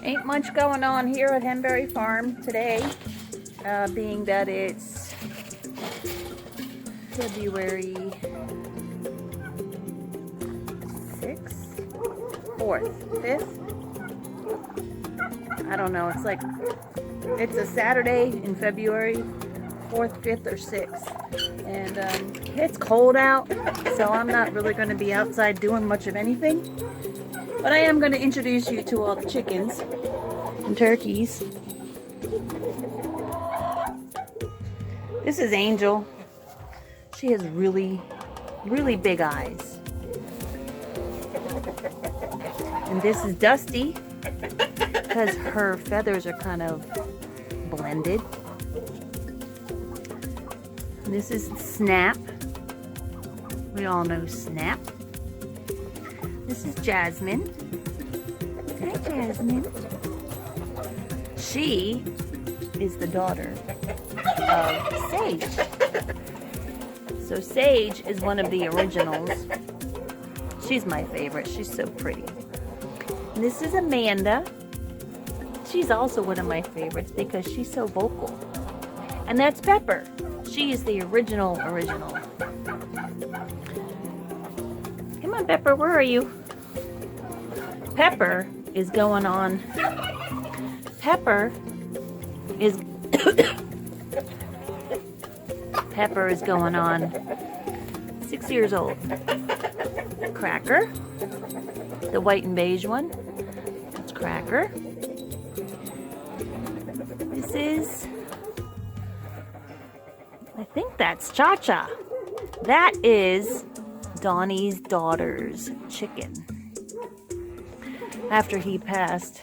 Ain't much going on here at Henberry Farm today, being that it's February 6th, 4th, 5th. I don't know, it's a Saturday in February, 4th, 5th, or 6th. And it's cold out, so I'm not really going to be outside doing much of anything. But I am going to introduce you to all the chickens and turkeys. This is Angel. She has really, really big eyes. And this is Dusty, because her feathers are kind of blended. And this is Snap. We all know Snap. This is Jasmine. Hi, Jasmine. She is the daughter of Sage. So Sage is one of the originals. She's my favorite. She's so pretty. And this is Amanda. She's also one of my favorites because she's so vocal. And that's Pepper. She is the original. Come on, Pepper, where are you? Pepper is going on. Pepper is Pepper is going on 6 years old. Cracker, the white and beige one. That's Cracker. This is, I think that's Cha-Cha. That is Donnie's daughter's chicken. After he passed,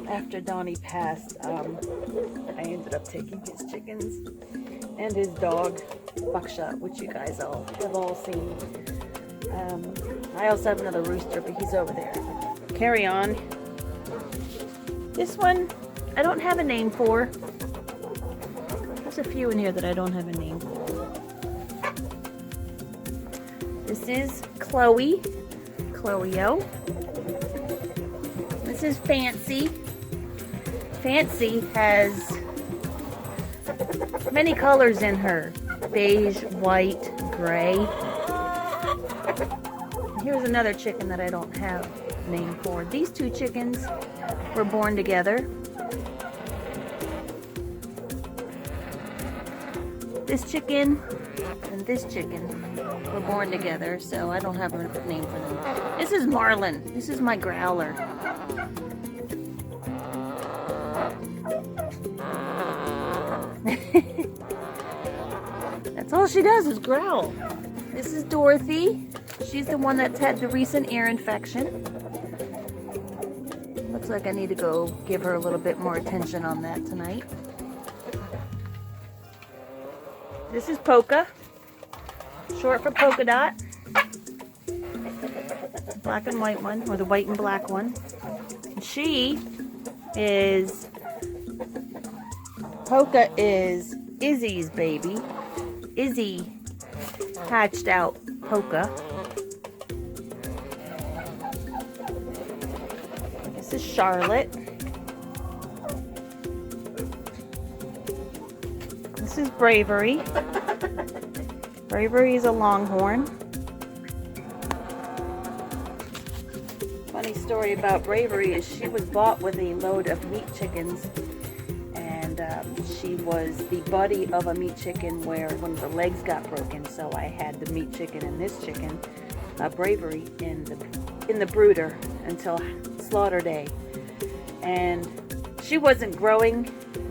after Donnie passed, I ended up taking his chickens and his dog, Buckshot, which you guys all have all seen. I also have another rooster, but he's over there. Carry on. This one, I don't have a name for. There's a few in here that I don't have a name for. This is Chloe. Chloe-O. This is Fancy. Fancy has many colors in her. Beige, white, gray. Here's another chicken that I don't have a name for. These two chickens were born together. This chicken and this chicken were born together, so I don't have a name for them. This is Marlin. This is my growler. That's all she does is growl. This is Dorothy. She's the one that's had the recent ear infection. Looks like I need to go give her a little bit more attention on that tonight. This is Polka, short for polka dot. Black and white one, or the white and black one. And she is, Polka is Izzy's baby. Izzy hatched out Polka. This is Charlotte. This is Bravery. Bravery is a longhorn. Funny story about Bravery is she was bought with a load of meat chickens, and she was the buddy of a meat chicken where one of the legs got broken, so I had the meat chicken and this chicken, Bravery, in the brooder until slaughter day. And she wasn't growing,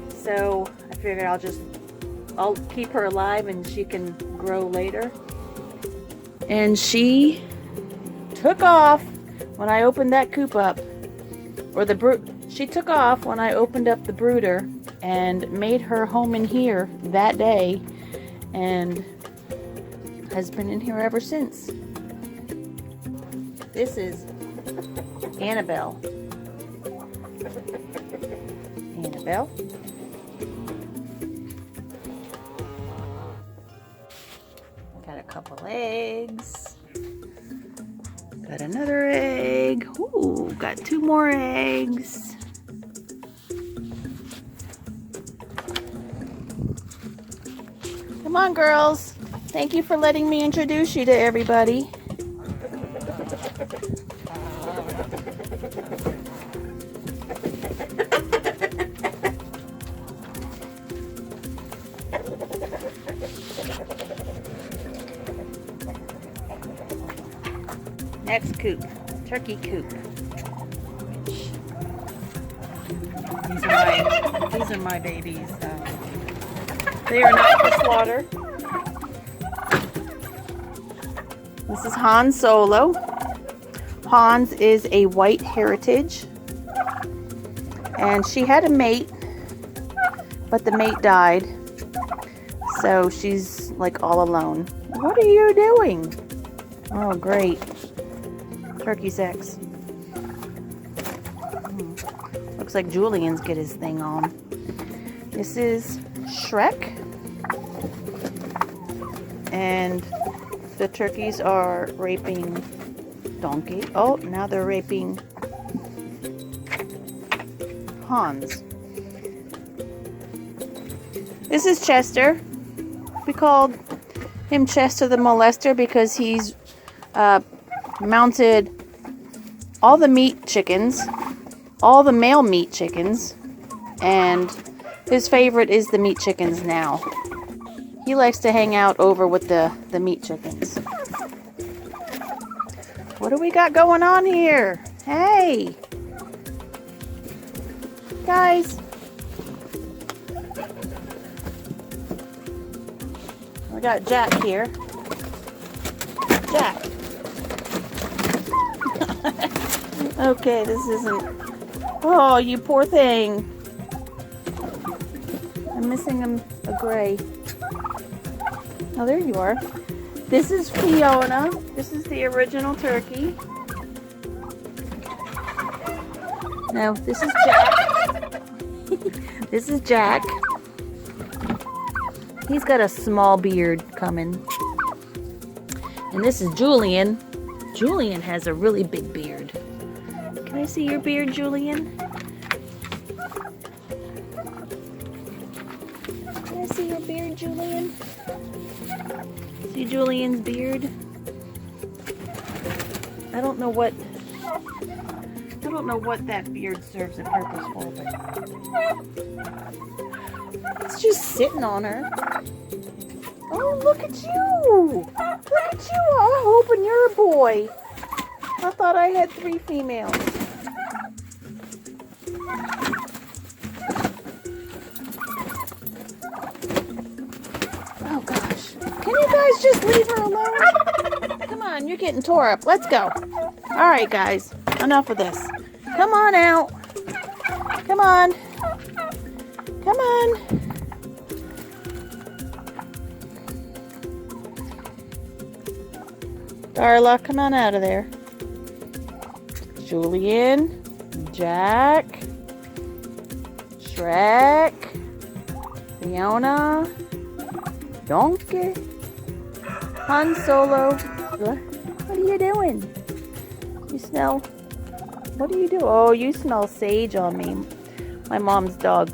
so I figured I'll keep her alive and she can grow later. And she took off when I opened that coop up, or she took off when I opened up the brooder and made her home in here that day, and has been in here ever since. This is Annabelle. Annabelle. Got a couple eggs. Got another egg. Ooh, got 2 more eggs. Come on, girls. Thank you for letting me introduce you to everybody. Next coop, turkey coop. These are my babies. They are not for slaughter. This is Han Solo. Hans is a white heritage, and she had a mate, but the mate died, so she's like all alone. What are you doing? Oh, great. Turkey sex. Looks like Julian's get his thing on. This is Shrek. And the turkeys are raping Donkey. Oh, now they're raping Hans. This is Chester. We called him Chester the Molester because he's mounted all the meat chickens, all the male meat chickens, and his favorite is the meat chickens now. He likes to hang out over with the meat chickens. What do we got going on here? Hey! Guys! We got Jack here. Jack! Okay, this isn't... Oh, you poor thing. I'm missing a gray. Oh, there you are. This is Fiona. This is the original turkey. No, this is Jack. This is Jack. He's got a small beard coming. And this is Julian. Julian has a really big beard. Can I see your beard, Julian? Can I see your beard, Julian? See Julian's beard? I don't know what that beard serves a purpose for, but it's just sitting on her. Oh, look at you! Look at you! I'm hoping you're a boy. I thought I had 3 females. Oh gosh. Can you guys just leave her alone? Come on, you're getting tore up. Let's go. Alright guys, enough of this. Come on out. Come on. Come on. Darla, come on out of there. Julian, Jack, Shrek, Fiona, Donkey, Han Solo. What are you doing? You smell... What do you do? Oh, you smell sage on me. My mom's dog's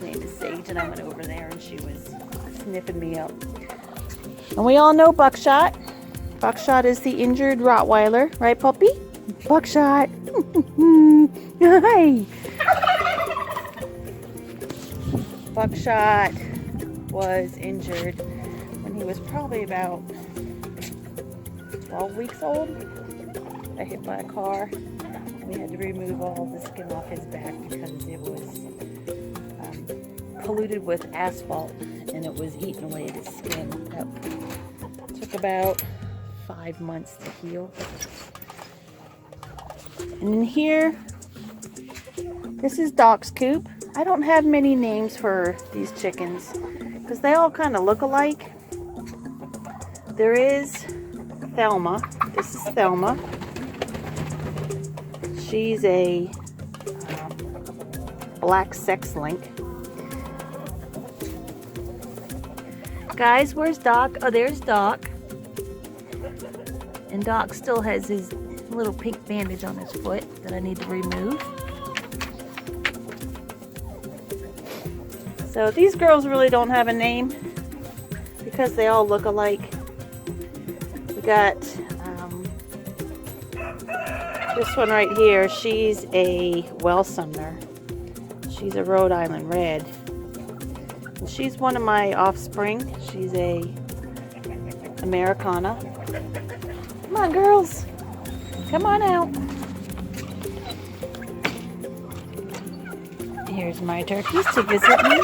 name is Sage, and I went over there and she was sniffing me up. And we all know Buckshot. Buckshot is the injured Rottweiler, right, puppy? Buckshot. Hi. Buckshot was injured when he was probably about 12 weeks old. Got hit by a car. We had to remove all the skin off his back because it was polluted with asphalt and it was eating away at his skin. That took about 5 months to heal. And in here, this is Doc's coop. I don't have many names for these chickens because they all kind of look alike. There is Thelma. This is Thelma. She's a black sex link. Guys, where's Doc? Oh, there's Doc. And Doc still has his little pink bandage on his foot that I need to remove. So these girls really don't have a name because they all look alike. We got this one right here. She's a well sumner. She's a Rhode Island Red. And she's one of my offspring. She's a Americana. Come on, girls. Come on out. Here's my turkeys to visit me.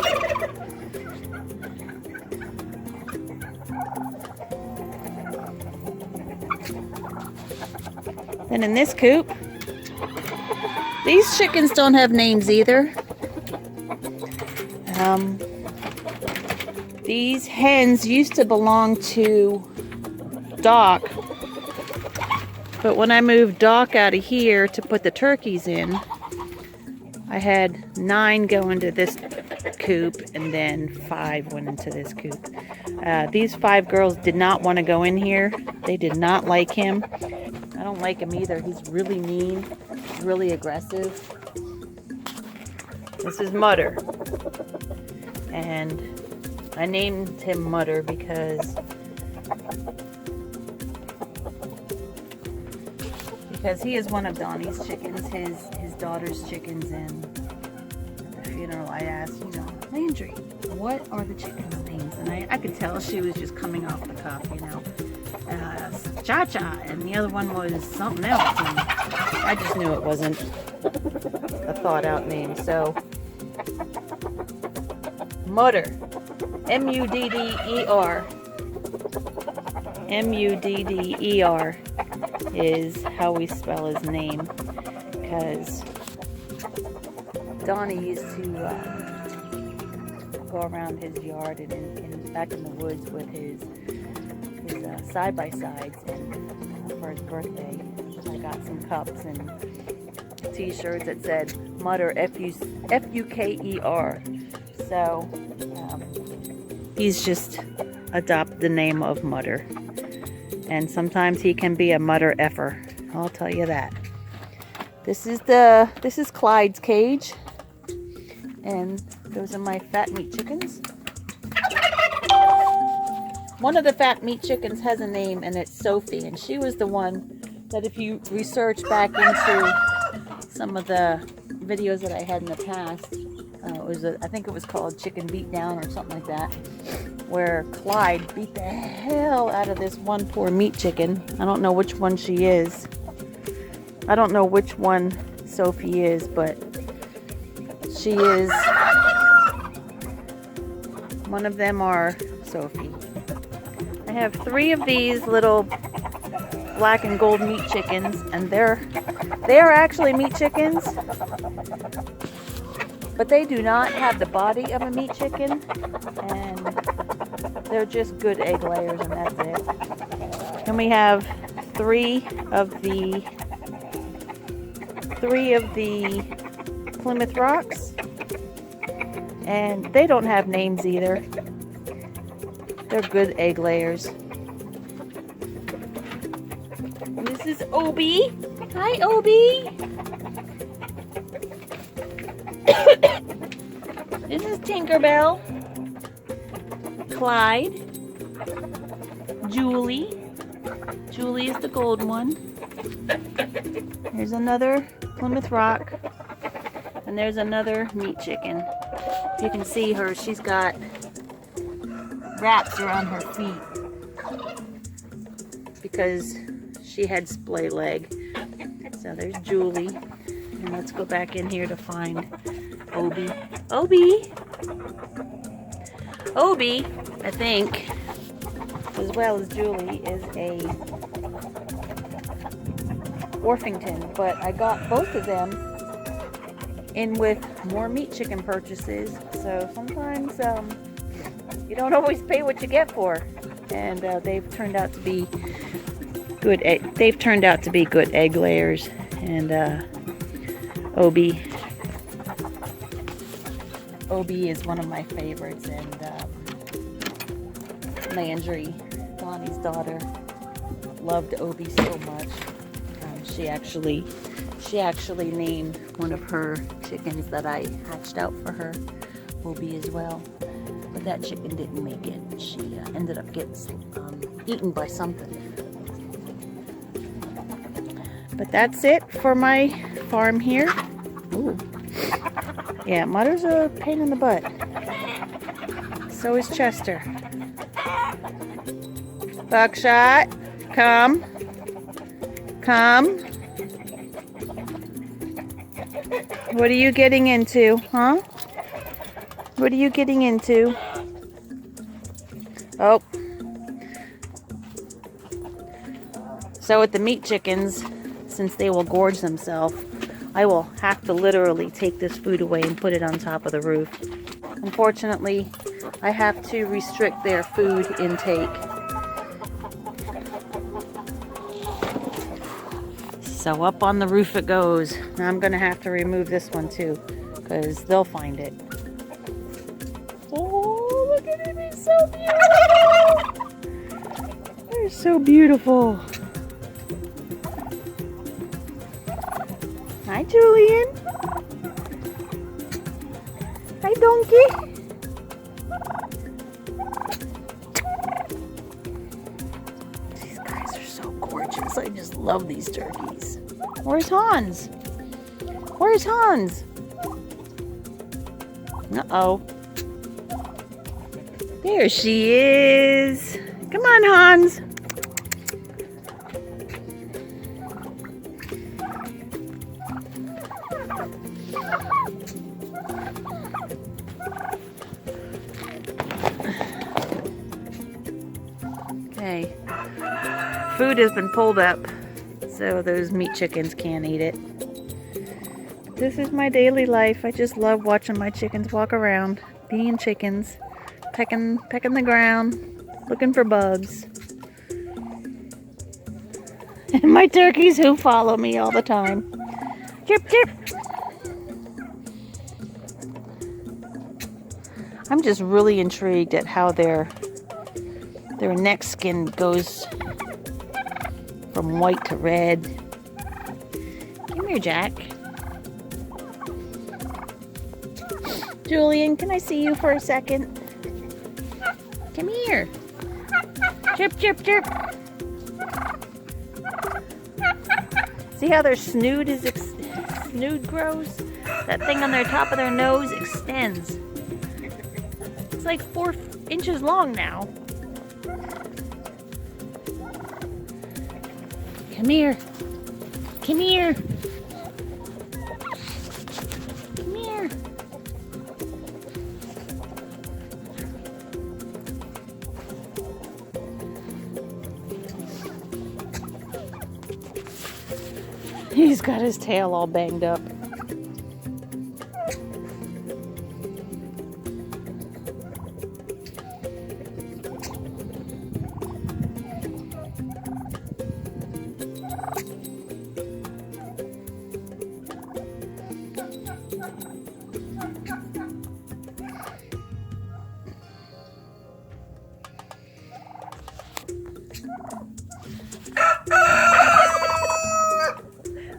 Then in this coop, these chickens don't have names either. These hens used to belong to Doc, but when I moved Doc out of here to put the turkeys in, I had 9 go into this coop and then 5 went into this coop. These 5 girls did not want to go in here. They did not like him. I don't like him either. He's really mean, really aggressive. This is Mutter. And I named him Mutter because he is one of Donnie's chickens, his daughter's chickens. And at the funeral I asked, Landry, what are the chickens' names? And I could tell she was just coming off the cuff, Cha-Cha, and the other one was something else, and I just knew it wasn't a thought out name. So Mutter, M-U-D-D-E-R, M-U-D-D-E-R is how we spell his name, because Donnie used to go around his yard and back in the woods with his side-by-sides, and for his birthday I got some cups and t-shirts that said Mutter, F-U-K-E-R. So he's just adopted the name of Mutter, and sometimes he can be a mutter effer, I'll tell you that. This is Clyde's cage, and those are my fat meat chickens. One of the fat meat chickens has a name, and it's Sophie, and she was the one that, if you research back into some of the videos that I had in the past, I think it was called Chicken Beat Down or something like that, where Clyde beat the hell out of this one poor meat chicken. I don't know which one she is. I don't know which one Sophie is, but she is. One of them are Sophie. I have 3 of these little black and gold meat chickens, and they are actually meat chickens, but they do not have the body of a meat chicken, and they're just good egg layers, and that's it. Then we have 3 of the Plymouth Rocks, and they don't have names either. They're good egg layers. And this is Obi. Hi, Obi. This is Tinkerbell. Clyde. Julie. Julie is the gold one. Here's another Plymouth Rock. And there's another meat chicken. You can see her. She's got wraps around her feet because she had splay leg. So there's Julie, and let's go back in here to find Obi. Obi, I think, as well as Julie, is a Orpington, but I got both of them in with more meat chicken purchases. So sometimes you don't always pay what you get for, and they've turned out to be good. They've turned out to be good egg layers, and Obi is one of my favorites, and Landry, Donnie's daughter, loved Obi so much. She actually named one of her chickens that I hatched out for her Obi as well. But that chicken didn't make it. She ended up getting eaten by something. But that's it for my farm here. Ooh. Yeah, Mother's a pain in the butt. So is Chester. Buckshot, come. Come. What are you getting into, huh? What are you getting into? Oh. So with the meat chickens, since they will gorge themselves, I will have to literally take this food away and put it on top of the roof. Unfortunately, I have to restrict their food intake. So up on the roof it goes. Now I'm going to have to remove this one too, because they'll find it. Oh, look at it. He's so beautiful. They're so beautiful. Hi, Julian. Hi, Donkey. These guys are so gorgeous. I just love these turkeys. Where's Hans? Where's Hans? Uh-oh. There she is. Come on, Hans. Okay. Food has been pulled up, so those meat chickens can't eat it. This is my daily life. I just love watching my chickens walk around, being chickens, pecking the ground, looking for bugs. And my turkeys who follow me all the time. Chirp, chirp. I'm just really intrigued at how their neck skin goes from white to red. Come here, Jack. Julian, can I see you for a second? Come here. Chirp, chirp, chirp. See how their snood grows? That thing on their top of their nose extends. It's like 4 inches long now. Come here. Come here. Come here. He's got his tail all banged up.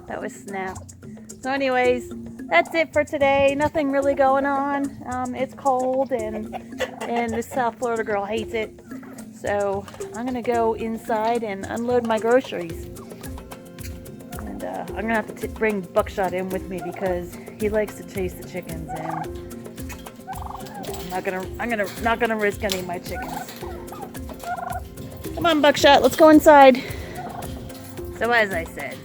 That was Snap. So anyways, that's it for today. Nothing really going on. It's cold and this South Florida girl hates it. So I'm going to go inside and unload my groceries. And I'm going to have to bring Buckshot in with me because he likes to chase the chickens, and yeah, I'm not gonna risk any of my chickens. Come on, Buckshot, let's go inside. So as I said,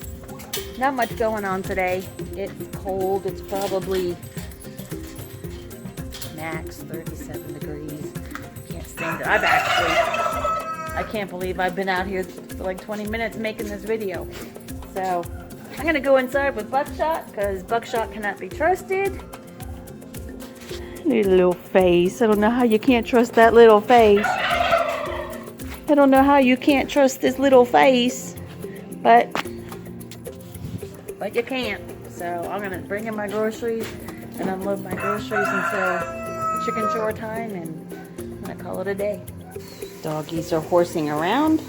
not much going on today. It's cold. It's probably max 37 degrees. Can't stand it. I can't believe I've been out here for like 20 minutes making this video. So I'm gonna go inside with Buckshot because Buckshot cannot be trusted. Little face. I don't know how you can't trust that little face. I don't know how you can't trust this little face, but you can't. So I'm gonna bring in my groceries and unload my groceries until chicken chore time, and I'm gonna call it a day. Doggies are horsing around.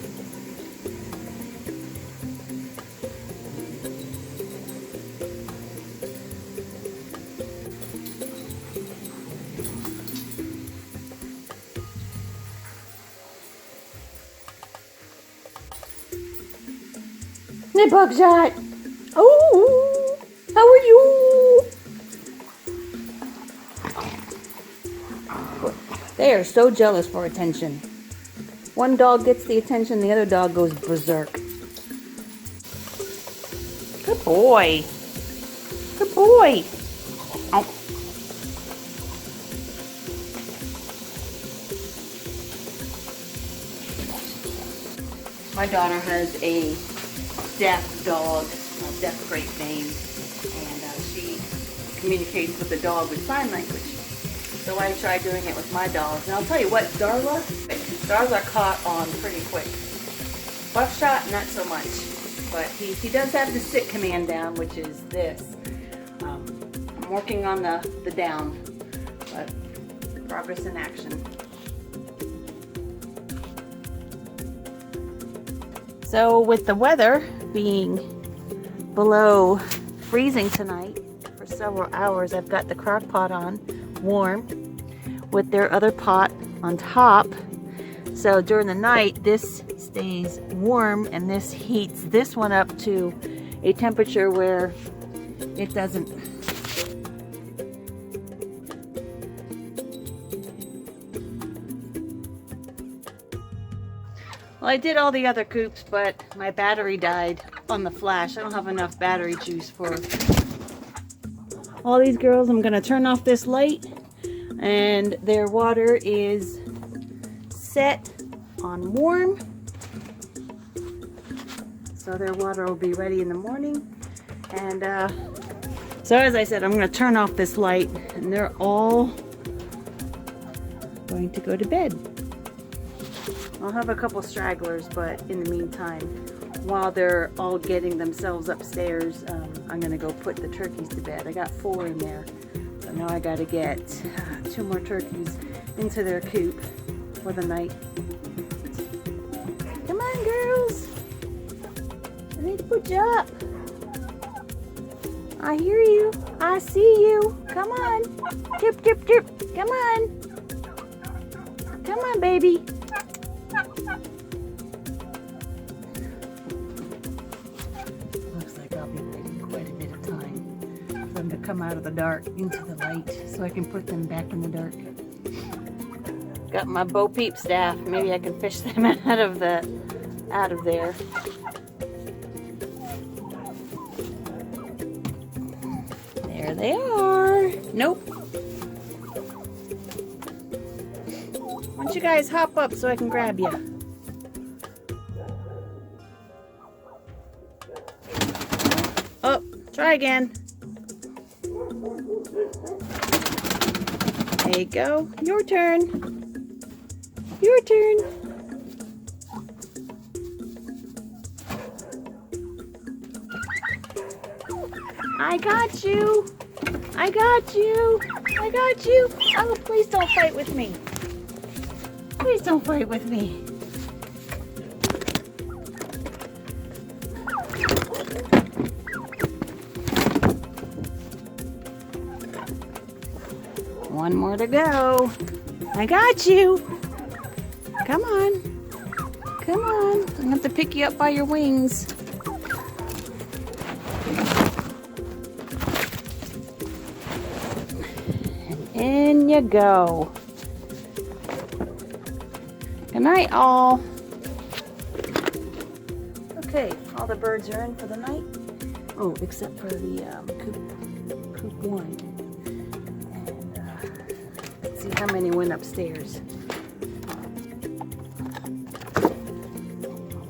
Hey, Buckshot. Oh, how are you? They are so jealous for attention. One dog gets the attention, the other dog goes berserk. Good boy. Good boy. Ow. My daughter has a deaf dog, a deaf Great Dane, and she communicates with the dog with sign language. So I tried doing it with my dogs, and I'll tell you what, Darla caught on pretty quick. Buckshot, not so much, but he does have the sit command down, which is this. I'm working on the down, but progress in action. So with the weather being below freezing tonight for several hours, I've got the crock pot on, warm, with their other pot on top. So during the night, this stays warm and this heats this one up to a temperature where it doesn't. Well, I did all the other coops, but my battery died on the flash. I don't have enough battery juice for all these girls. I'm gonna turn off this light, and their water is set on warm. So their water will be ready in the morning. And so as I said, I'm gonna turn off this light, and they're all going to go to bed. I'll have a couple stragglers, but in the meantime, while they're all getting themselves upstairs, I'm gonna go put the turkeys to bed. I got 4 in there, so now I gotta get 2 more turkeys into their coop for the night. Come on, girls. I need to put you up. I hear you. I see you. Come on. Chirp, chirp, chirp. Come on. Come on, baby. Looks like I'll be waiting quite a bit of time for them to come out of the dark into the light so I can put them back in the dark. Got my Bo Peep staff. Maybe I can fish them out of there. There they are. Nope. Why don't you guys hop up so I can grab you? Oh, try again. There you go. Your turn. Your turn. I got you. I got you. I got you. Oh, please don't fight with me. Please don't fight with me. One more to go. I got you. Come on. Come on. I'm going to have to pick you up by your wings. And in you go. Good night, all. Okay, all the birds are in for the night. Oh, except for the coop 1. And let's see how many went upstairs.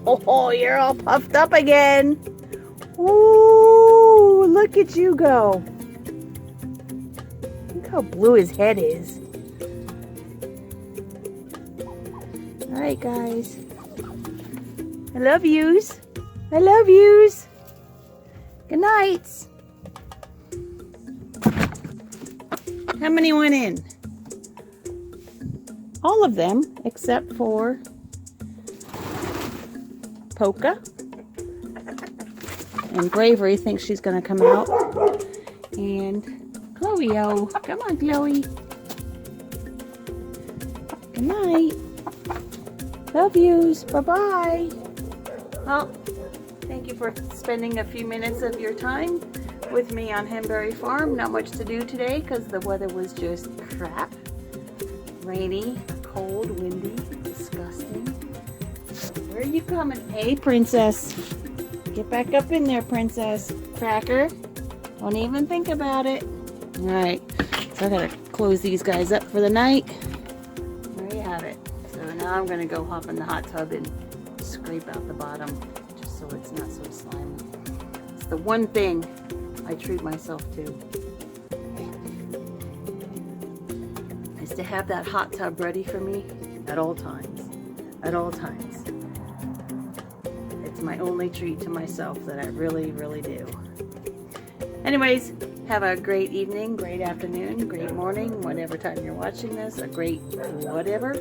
Oh, you're all puffed up again. Ooh, look at you go. Look how blue his head is. All right, guys. I love yous. I love yous. Good nights. How many went in? All of them, except for Polka. And Bravery thinks she's going to come out. And Chloe-o. Come on, Chloe. Good night. Love yous. Bye-bye. Well, Thank you for spending a few minutes of your time with me on Henberry Farm. Not much to do today because the weather was just crap. Rainy, cold, windy, disgusting. Where are you coming? Hey, Princess. Get back up in there, Princess. Cracker. Don't even think about it. Alright, so I gotta close these guys up for the night. There you have it. So now I'm gonna go hop in the hot tub and scrape out the bottom just so it's not so slimy. It's the one thing I treat myself to, is to have that hot tub ready for me at all times. At all times. It's my only treat to myself that I really, really do. Anyways, have a great evening, great afternoon, great morning, whatever time you're watching this, a great whatever.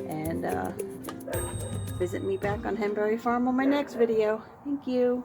And visit me back on Henberry Farm on my next video. Thank you.